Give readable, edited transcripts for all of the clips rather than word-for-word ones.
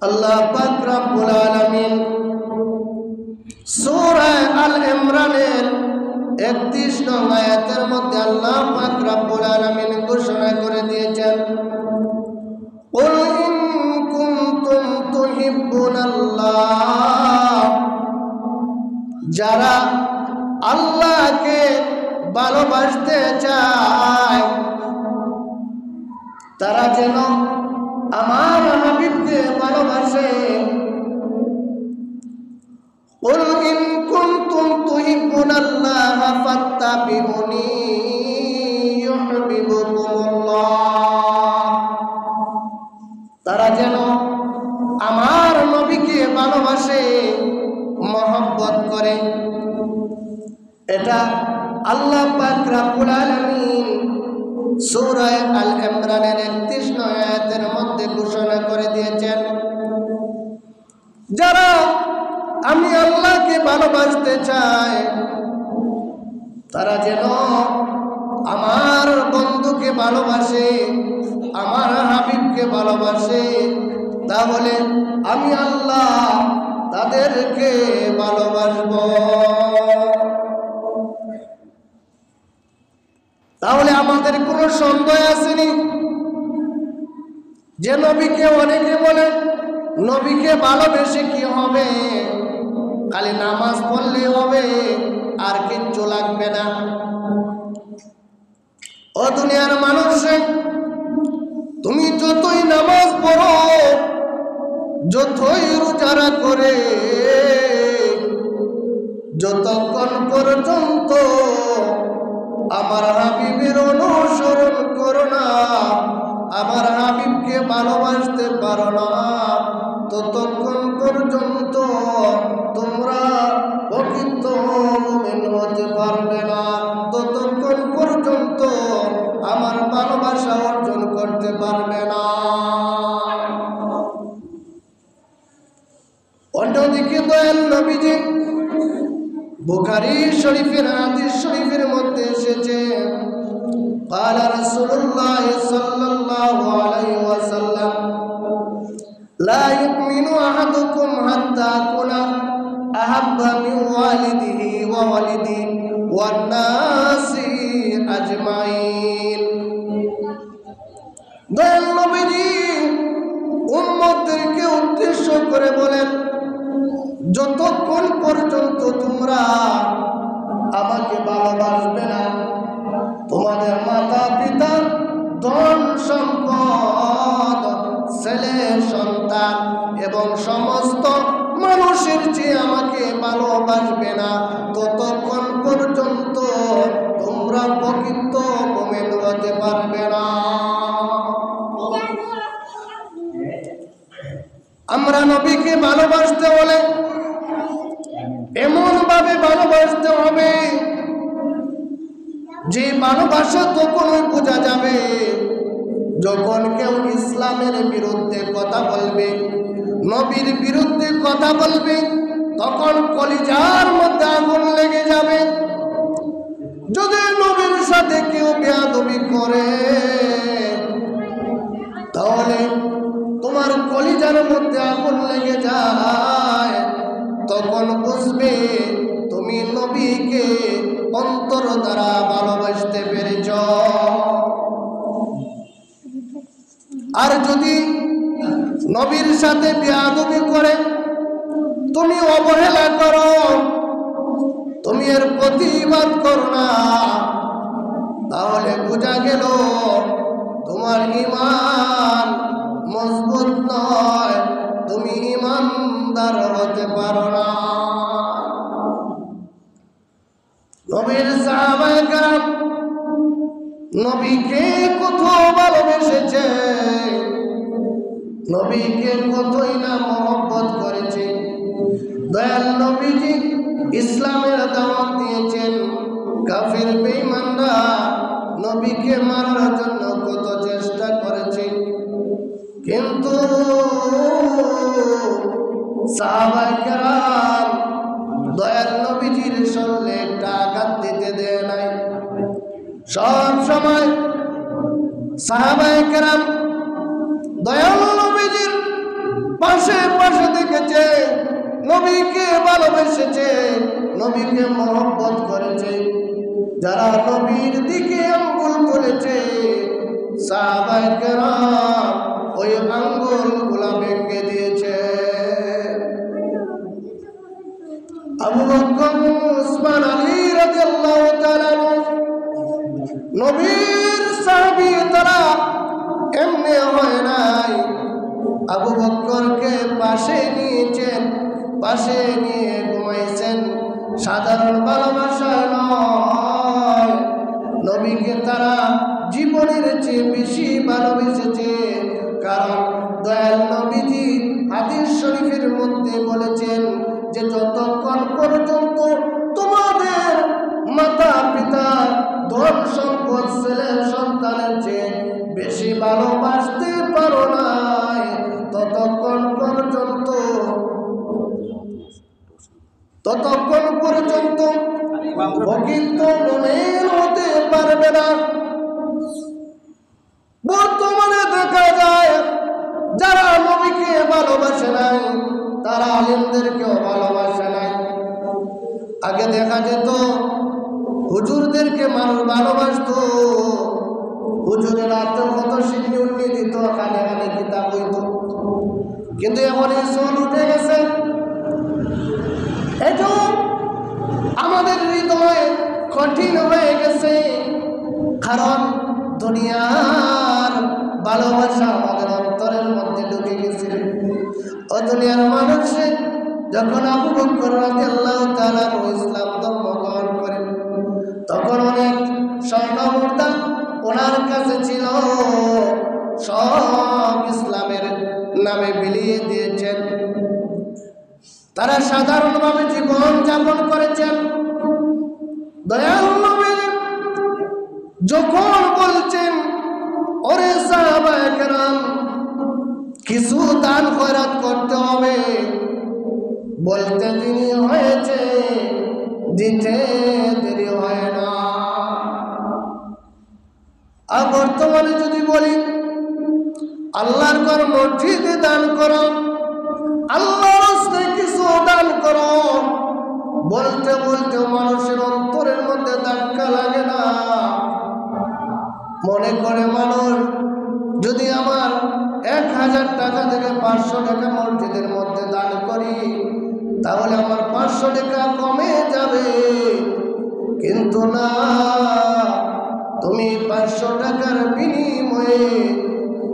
আল্লাহ পাক রব্বুল আলামিন সূরা আল ইমরানের 31 নং আয়াতের মধ্যে আল্লাহ পাক রব্বুল আলামিন ঘোষণা করে দিয়েছেন, কুল ইন কুনতুম তুহিব্বুনাল্লাহ, যারা আল্লাহকে ভালোবাসতে চায় তারা যেন আমার হাবিবকে ভালোবাসে। কুল ইন কুনতুম তুহিব্বুনাল্লাহ ফাত্তাবিউনি ইউহিব্বুকুমুল্লাহ, তারা যেন আমার নবীকে ভালোবাসে, মহব্বত করে। এটা আল্লাহ পাক রব্বুল আলামিন সূরা আল ইমরানের 31 নং আয়াতের মধ্যে ঘোষণা করে দিয়েছেন, যারা আমি আল্লাহকে ভালোবাসতে চাই তারা যেন আমার বন্ধুকে ভালোবাসে, আমার হাবিবকে ভালোবাসে, তাহলে আমি আল্লাহ তাদেরকে ভালোবাসবো। তাহলে আমাদের কোনো সন্দেহ আসেনি যে নবীকে অনেকে বলে নবীকে ভালোবেসে কি হবে, খালি নামাজ পড়লে হবে আর কিচ্ছু লাগবে না। ও দুনিয়ার মানুষ, তুমি যতই নামাজ পড়ো, যতই রোজা করে, যতক্ষণ পর্যন্ত আমার হাবিবের অনুসরণ করো না, আমার হাবিবকে ভালোবাসতে পারো না, ততক্ষণ পর্যন্ত তোমরা প্রকৃত মুমিন হতে পারবে না, ততক্ষণ পর্যন্ত আমার ভালোবাসা অর্জন করতে পারবে না। অন্যদিকে দয়াল নবীজি বুখারী শরীফের হাদিস শরীফের মধ্যে এসেছে, قال رسول الله صلى الله عليه وسلم لا يؤمن أحدكم حتى أكون أحب من والده وولده والناس أجمعين। দয়াল নবীজি উম্মতদেরকে উদ্দেশ্য করে বলেন, যতক্ষণ পর্যন্ত তোমরা আমাকে ভালোবাসবে না, তোমাদের মাতা পিতা, ধন সম্পদ, ছেলে সন্তান এবং সমস্ত মানুষের চেয়ে আমাকে ভালোবাসবে না, ততক্ষণ পর্যন্ত তোমরা প্রকৃত মুমিন হতে পারবে না। আমরা নবীকে ভালোবাসতে হলে এমন ভাবে ভালোবাসতে হবে যে ভালোবাসা তখনই বোঝা যাবে যখন কেউ ইসলামের বিরুদ্ধে কথা বলবে, নবীর বিরুদ্ধে কথা বলবে, তখন কলিজার মধ্যে আগুন লেগে যাবে। যদি নবীর সাথে কেউ বেয়াদবি করে তাহলে তোমার কলিজার মধ্যে আগুন লেগে যায়, তখন বুঝবে তুমি নবীকে অন্তর দ্বারা ভালোবাসতে পেরেছ। আর যদি নবীর সাথে বেয়াদবি করে তুমি অবহেলা করো, তুমি এর প্রতিবাদ করো না, তাহলে বোঝা গেল তোমার ঈমান মজবুত নয়, তুমি ঈমানদার হতে পারো না। নবীর সাহাবায়ে কেরাম নবীকে কত ভালোবেসেছে, নবীকে কতই না মহব্বত করেছে। দয়াল নবীজি ইসলামের দাওয়াত দিয়েছেন, কাফির বেঈমানরা নবীকে মারার জন্য কত চেষ্টা করেছে, কিন্তু সাহাবায়ে কেরাম দয়াল নবীজির শরীরে একটা আঘাত দিতে দেয় নাই। সব সময় সাহাবায়ে কেরাম দয়াল নবীজির পাশে আশেপাশে দেখেছে, নবীকে ভালোবেসেছে, নবীকে মহব্বত করেছে, যারা নবীর দিকে আঙ্গুল তুলেছে সাহাবায়ে কেরাম ওই আঙ্গুলগুলা ভেঙে দিয়েছে। আবু বকর, উসমান, আলী রাদিয়াল্লাহু তাআলা নবীর সাহাবী, তারা এমনি হয় নাই। আবু বকরকে পাশে নিয়েছেন, পাশে নিয়ে ঘুমাইছেন। সাধারণ ভালোবাসা নয়, নবীকে তারা জীবনের চেয়ে বেশি ভালোবেসেছে। কারণ দয়াল নবীজি হাদিস শরীফের মধ্যে বলেছেন যে যতক্ষণ পর্যন্ত তোমাদের মাতা পিতা ধন সম্পদ ছেলে সন্তানের চেয়ে বেশি ভালোবাসতে পারো নাই, ততক্ষণ পর্যন্ত প্রকৃত মুমিন হতে পারবে না। বর্তমানে দেখা যায় যারা নবীকে ভালোবাসে নাই তারা আলেমদেরকেও ভালোবাসে নাই। আগে দেখা যেত হুজুরদেরকে মানুষ ভালোবাসত, হুজুরের হাতে কত শিল্পী উঠে দিত, কানে কানে কিতাব হইত। কিন্তু এখন এই সোল উঠে গেছে, এটা আমাদের হৃদয় কঠিন হয়ে গেছে। কারণ দুনিয়ার ভালোবাসা আমাদের অন্তরের মধ্যে ঢুকে গেছে। ও দুনিয়ার মানুষে যখন আবু বকর রাদিয়াল্লাহু তাআলা ইসলাম ধর্ম গ্রহণ করেন, তখন অনেক স্বর্ণ মুদ্রা ওনার কাছে ছিল, সব ইসলামের নামে বিলিয়ে দিয়েছেন। তারা সাধারণভাবে জীবন যাপন করেছেন। দয়াল নবী যখন বলছেন ওরে সাহাবায়ে কেরাম কিছু দান খয়রাত করতে হবে, বলতে দেরি হয়েছে, দিতে দেরি হয় না। আর বর্তমানে যদি বলি আল্লাহর ঘর মসজিদে দান করো, আল্লাহর রাস্তায় কিছু দান করো, বলতে বলতে মানুষের অন্তরের মধ্যে ধাক্কা লাগে না। মনে করে মানুষ যদি আমার 1000 টাকা থেকে 500 টাকা মসজিদের মধ্যে দান করি তাহলে আমার 500 টাকা কমে যাবে। কিন্তু না, তুমি 500 টাকার বিনিময়ে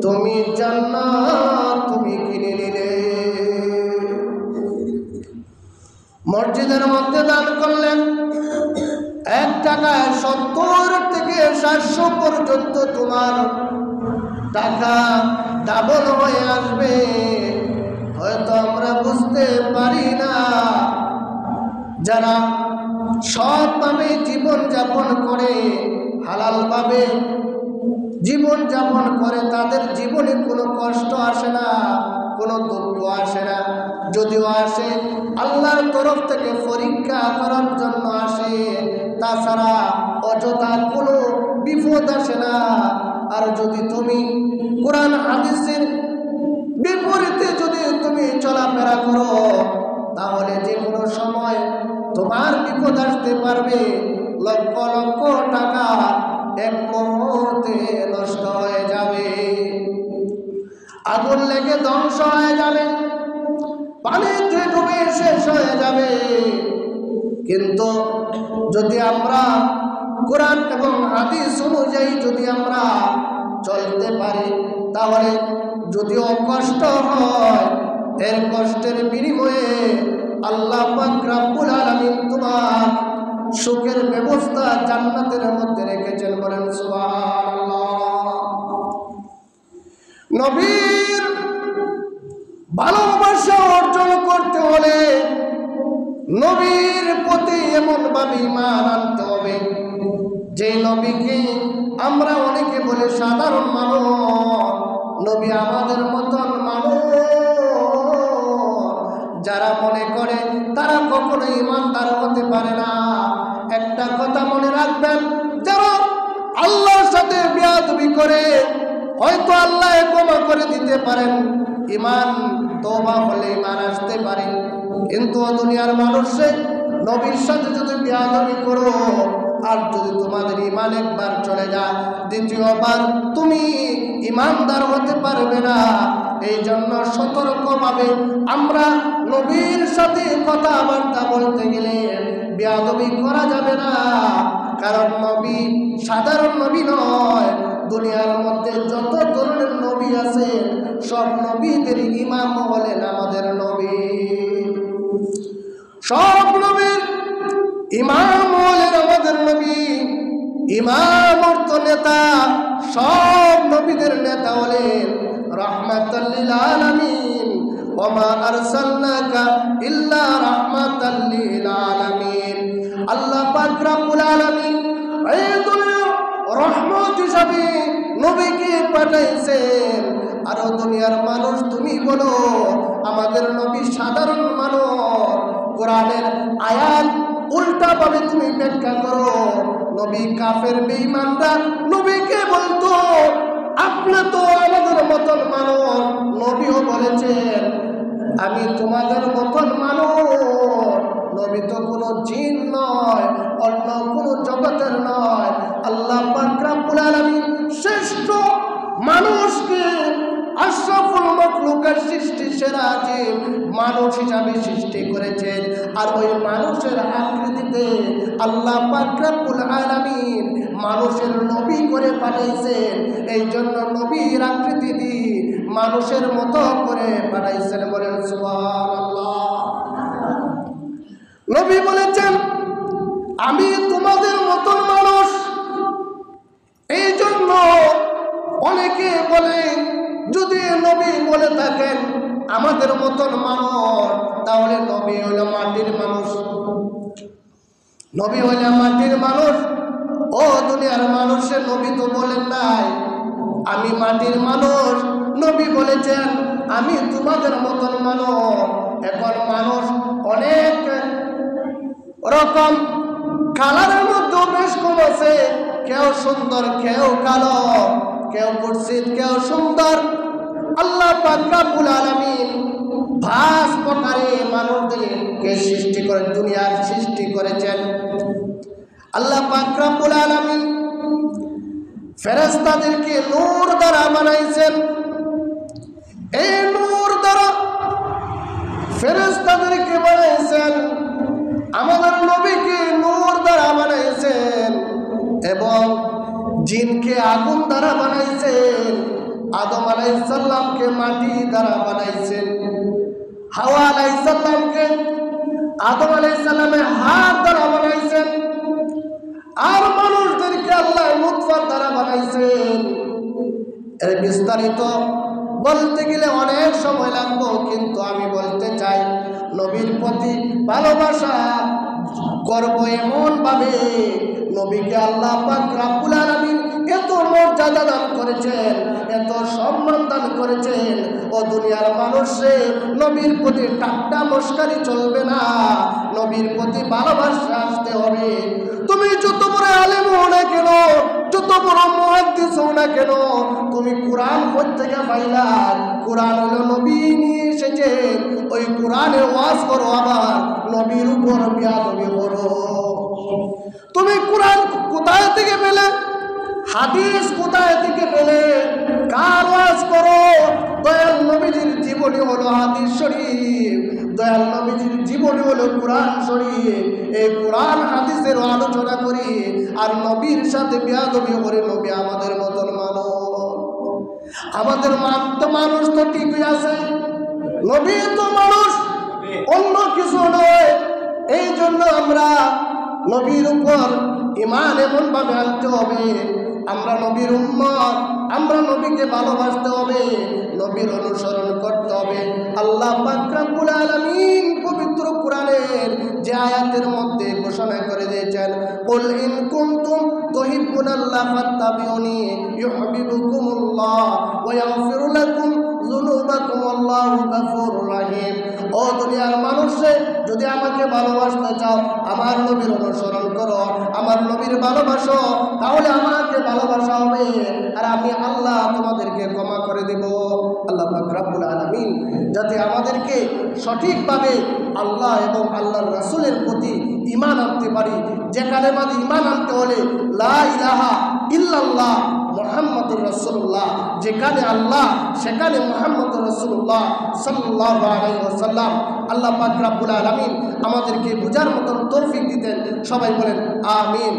তুমি জান্নাত তুমি কিনে নিলে। মসজিদের মধ্যে দান করলেন 1 টাকায় 70 থেকে 700 পর্যন্ত তোমার টাকা ডাবল হয়ে আসবে। হয়তো আমরা বুঝতে পারি না। যারা সৎভাবে জীবন যাপন করে, হালাল ভাবে জীবন যাপন করে, তাদের জীবনে কোনো কষ্ট আসে না, কোনো দুঃখ আসে না। যদিও আসে আল্লাহর তরফ থেকে পরীক্ষা করার জন্য আসে, তাছাড়া অযথা কোনো বিপদ আসে না। আর যদি তুমি কোরআন হাদিসের বিপরীতে যদি তুমি চলাফেরা করো তাহলে যে কোনো সময় তোমার বিপদ আসতে পারবে। লক্ষ লক্ষ টাকা এক মুহূর্তে নষ্ট হয়ে যাবে, আগুন লেগে ধ্বংস হয়ে যাবে, পানিতে ডুবে শেষ হয়ে যাবে। কিন্তু যদি আমরা কোরআন এবং হাদিস অনুযায়ী যদি আমরা চলতে পারি তাহলে যদিও কষ্ট হয়, এর কষ্টের বিনিময়ে আল্লাহ পাক রব্বুল আলামিন তোমার সুখের ব্যবস্থা জান্নাতের মধ্যে রেখেছেন। বলেন সুবহানাল্লাহ। নবীর ভালোবাসা অর্জন করতে হলে নবীর প্রতি এমনভাবে ঈমান আনতে হবে যে নবীকে আমরা অনেকে বলে সাধারণ মানুষ, নবী আমাদের মতন মানুষ। যারা মনে করে তারা কখনো ঈমানদার হতে পারে না। একটা কথা মনে রাখবেন, যারা আল্লাহর সাথে বেয়াদবি করে হয়তো আল্লাহ ক্ষমা করে দিতে পারেন, ঈমান তওবা হলে ঈমান আসতে পারে। কিন্তু দুনিয়ার মানুষে নবীর সাথে যদি বেয়াদবি করো আর যদি তোমাদের ঈমান একবার চলে যায় দ্বিতীয়বার তুমি ঈমানদার হতে পারবে না। এই জন্য সতর্কভাবে আমরা নবীর সাথে কথাবার্তা বলতে গেলে বেয়াদবি করা যাবে না। কারণ নবী সাধারণ নবী নয়, দুনিয়ার মধ্যে যত ধরনের নবী আছে সব নবীদের ইমাম হলেন আমাদের নবী। সব নবীর ইমাম হলেন আমাদের নবী। ইমাম অর্থ নেতা, সব নবীদের নেতা হলেন রাহমাতাল লিল আলামিন। ওয়া মা আরসালনাকা ইল্লা রাহমাতাল লিল আলামিন। আল্লাহ পাক রব্বুল আলামিন এই দুনিয়ার রহমত হিসাবে নবীকে পাঠাইছেন। আর দুনিয়ার মানুষ তুমি বলো আমাদের নবী সাধারণ মানুষ, কোরআনের আয়াত উল্টা ভাবে তুমি ব্যাখ্যা করো। নবী কাফের বেঈমানরা নবীকে বলতো আপনি তো আমাদের মতন মানুষ। নবীও বলেছেন আমি তোমাদের মতন মানুষ। নবী তো কোনো জিন নয়, অন্য কোনো জগতের নয়। আল্লাহ পাক রব্বুল আলামিন শ্রেষ্ঠ মানুষকে আশরাফুল মাখলুকের সৃষ্টি সেরা জীব মানুষ হিসাবে সৃষ্টি করেছেন। আর ওই মানুষের আকৃতিতে আল্লাহ পাক রব্বুল আলামিন মানুষের নবী করে পাঠাইছেন। এই জন্য নবীর আকৃতি দিয়ে মানুষের মতো করে পাঠাইছেন। বলেন সুবহানাল্লাহ। নবী বলেছেন আমি তোমাদের মতন মানুষ। এই জন্য অনেকে বলে যদি নবী বলে থাকেন আমাদের মতন মানুষ তাহলে নবী হইল মাটির মানুষ। নবী হইলে মাটির মানুষ। ও দুনিয়ার মানুষের নবী তো বলেন নাই আমি মাটির মানুষ। নবী বলেছেন আমি তোমাদের মতন মানুষ। এখন মানুষ অনেক রকম কালারের মধ্যে বেশ কম আছে। কেউ সুন্দর, কেউ কালো, কেউ কুৎসিত, কেউ সুন্দর। আল্লাহ পাক রব্বুল আলামিন ভাস প্রকারে মানুষদেরকে সৃষ্টি করে দুনিয়ার সৃষ্টি করেছেন। আল্লাহ পাক রব্বুল আলামিন ফেরেশতাদেরকে নূর দ্বারা বানাইছেন। এই নূর দ্বারা ফেরেশতাদেরকে বানাইছেন। আমাদের নবীকে নূর দ্বারা বানাইছেন এবং জিনকে আগুন দ্বারা বানাইছেন। আদম আলাইহিস সালামকে মাটি দ্বারা বানাইছেন। হাওয়া আলাইহিস সালামকে আদম আলাইহিস সালামের হাত দ্বারা বানাইছেন। আর মানুষদেরকে আল্লাহ নুতফা দ্বারা বানাইছেন। এর বিস্তারিত বলতে গেলে অনেক সময় লাগবে, কিন্তু আমি বলতে চাই নবীর প্রতি ভালোবাসা করব এমন ভাবে নবীকে আল্লাহ পাক রব্বুল আলামিন এত মর্যাদা দান করেছেন, এত সম্মান দান করেছেন। ও দুনিয়ার মানুষে নবীর প্রতি ঠাট্টা মস্কারি চলবে না, নবীর প্রতি ভালোবাসা আসতে হবে। তুমি যত বড় আলেম হও না কেন, যত বড় মুহাদ্দিস হও না কেন, তুমি কোরআন থেকে পাইলা। কোরআন হলো নবী নিয়ে এসেছেন। ওই কোরআনে ওয়াজ করো, আবার নবীর উপর বেয়াদবি করো। তুমি কোরআন কোথায় থেকে পেলে, হাদিস কোথায় থেকে পেলে, কার ওয়াজ করো? দয়াল নবীজির জীবনী হলো হাদিস শরীফ, দয়াল নবীজির জীবনী হলো কোরআন শরীফ। এই কোরআন হাদিসের আলোচনা করি আর নবীর সাথে বেয়াদবি করে। নবী আমাদের মতন মানুষ, আমাদের মানুষ তো ঠিকই আছে, নবী তো মানুষ, অন্য কিছু নয়। এই জন্য আমরা নবীর উপর ঈমান এমন ভাবে আনতে হবে, আমরা নবীর উম্মত, আমরা নবীকে ভালোবাসতে হবে, নবীর অনুসরণ করতে হবে। আল্লাহ পাক রব্বুল আলামিন পবিত্র কোরআনের যে আয়াতের মধ্যে ঘোষণা করে দিয়েছেন, কুল ইন কুনতুম তুহিব্বুনাল্লাহ ফাত্তাবিউনি ইউহিব্বুকুমুল্লাহ ওয়া ইয়াগফির লাকুম যুনুবাকুম আল্লাহু গফুরুর রহিম। ও দুনিয়ার মানুষে যদি আমাকে ভালোবাসতে চাও আমার নবীর অনুসরণ করো, আমার নবীর ভালোবাসো, তাহলে আমাকে ভালোবাসা হবে আর আমি আল্লাহ তোমাদেরকে ক্ষমা করে দেব। আল্লাহ পাক রব্বুল আলামিন যাতে আমাদেরকে সঠিকভাবে আল্লাহ এবং আল্লাহর রাসূলের প্রতি ঈমান আনতে পারি। যে কালেমাতে ঈমান আনতে হলে লা ইলাহা ইল্লাল্লাহ মুহাম্মাদুর রাসূলুল্লাহ, যেখানে আল্লাহ সেখানে মুহাম্মাদুর রাসূলুল্লাহ সাল্লাল্লাহু আলাইহি ওয়াসাল্লাম। আল্লাহ পাক রব্বুল আলামিন আমাদেরকে বুঝার মতন তৌফিক দিতেন। সবাই বলেন আমিন।